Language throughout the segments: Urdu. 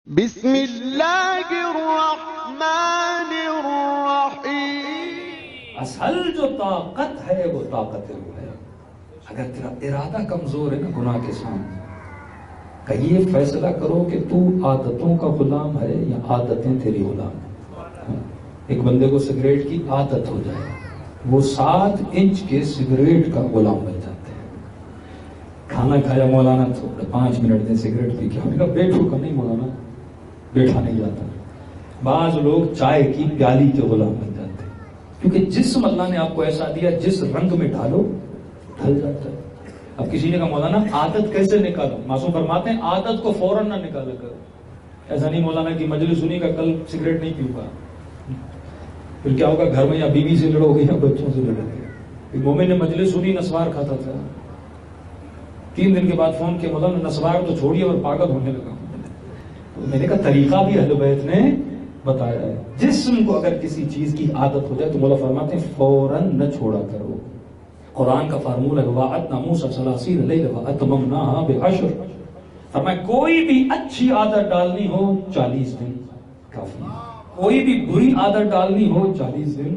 بسم اللہ الرحمن الرحیم۔ اصل جو طاقت ہے وہ طاقت روح ہے۔ اگر تیرا ارادہ کمزور ہے نا گناہ کے سامنے، کہ یہ فیصلہ کرو کہ تو عادتوں کا غلام ہے یا عادتیں تیری غلام ہیں۔ ایک بندے کو سگریٹ کی عادت ہو جائے، وہ 7 انچ کے سگریٹ کا غلام بن جاتے ہیں۔ کھانا کھایا مولانا تھوڑا 5 منٹ دیں سگریٹ پی کے، ہم نے کہا بیٹھو کا نہیں مولانا، بیٹھا نہیں جاتا۔ بعض لوگ چائے کی پیالی کے غلام بن جاتے ہیں، کیونکہ جسم اللہ نے آپ کو ایسا دیا جس رنگ میں ڈالو ڈھل جاتا ہے۔ اب کسی نے کہا مولانا عادت کیسے نکالو؟ معصوم فرماتے ہیں عادت کو فوراً نہ نکالا کرو۔ ایسا نہیں مولانا کی مجلس سنی کا کل سگریٹ نہیں پیوں گا، پھر کیا ہوگا گھر میں یا بیوی سے لڑو گے یا بچوں سے لڑو گے۔ مومن نے مجلس سنی نسوار کھاتا تھا، 3 دن کے بعد فون کیا مولانا نسوار تو چھوڑیے اور پاگل ہونے لگا۔ میں نے کہا طریقہ بھی اہل بیت نے بتایا ہے، جسم کو اگر کسی چیز کی عادت ہو جائے تو مولا فرماتے ہیں فوراً نہ چھوڑا کرو۔ قرآن کا فارمولہ ہے وَوَعَدْنَا مُوسَىٰ 30 لَيْلَةً وَأَتْمَمْنَاهَا بِعَشْرٍ، فرمایا کوئی بھی اچھی عادت ڈالنی ہو 40 دن کافی ہے، کوئی بھی بری عادت ڈالنی ہو 40 دن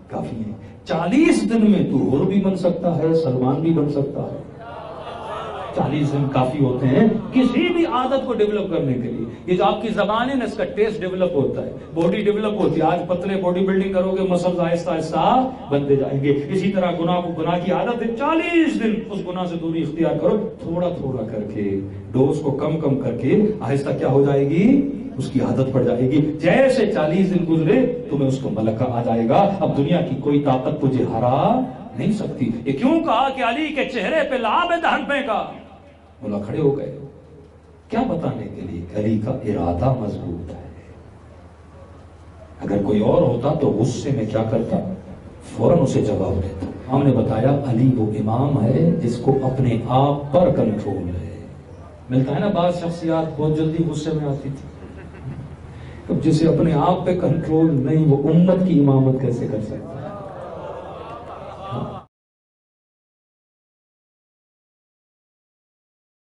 کافی ہے۔ 40 دن میں تو حر بھی بن سکتا ہے، سلمان بھی بن سکتا ہے۔ 40 دن کافی ہوتے ہیں کسی بھی عادت کو ڈیولپ کرنے کے لیے۔ یہ جو آپ کی زبان ہے نا، اس کا ٹیسٹ ڈیولپ ہوتا ہے، باڈی ڈیولپ ہوتی ہے۔ آج پتلے باڈی بلڈنگ کرو گے، مسلز آہستہ آہستہ بنتے جائیں گے۔ اسی طرح گناہ کی عادت ہے، 40 دن اس گناہ سے دوری اختیار کرو، تھوڑا تھوڑا کر کے ڈوز کو کم کم کر کے آہستہ کیا ہو جائے گی، اس کی عادت پڑ جائے گی۔ جیسے 40 دن گزرے تمہیں اس کو ملکہ آ جائے گا، اب دنیا کی کوئی طاقت تجھے ہرا نہیں سکتی۔ یہ کیوں کہا کہ علی کے چہرے پہ لعاب دہن پھینکا؟ مولا کھڑے ہو گئے، کیا بتانے کے لیے علی کا ارادہ مضبوط ہے۔ اگر کوئی اور ہوتا تو غصے میں کیا کرتا، فوراً اسے جواب دیتا۔ ہم نے بتایا علی وہ امام ہے جس کو اپنے آپ پر کنٹرول ہے۔ ملتا ہے نا بعض شخصیات بہت جلدی غصے میں آتی تھی، اب جسے اپنے آپ پہ کنٹرول نہیں وہ امت کی امامت کیسے کر سکتا ہے؟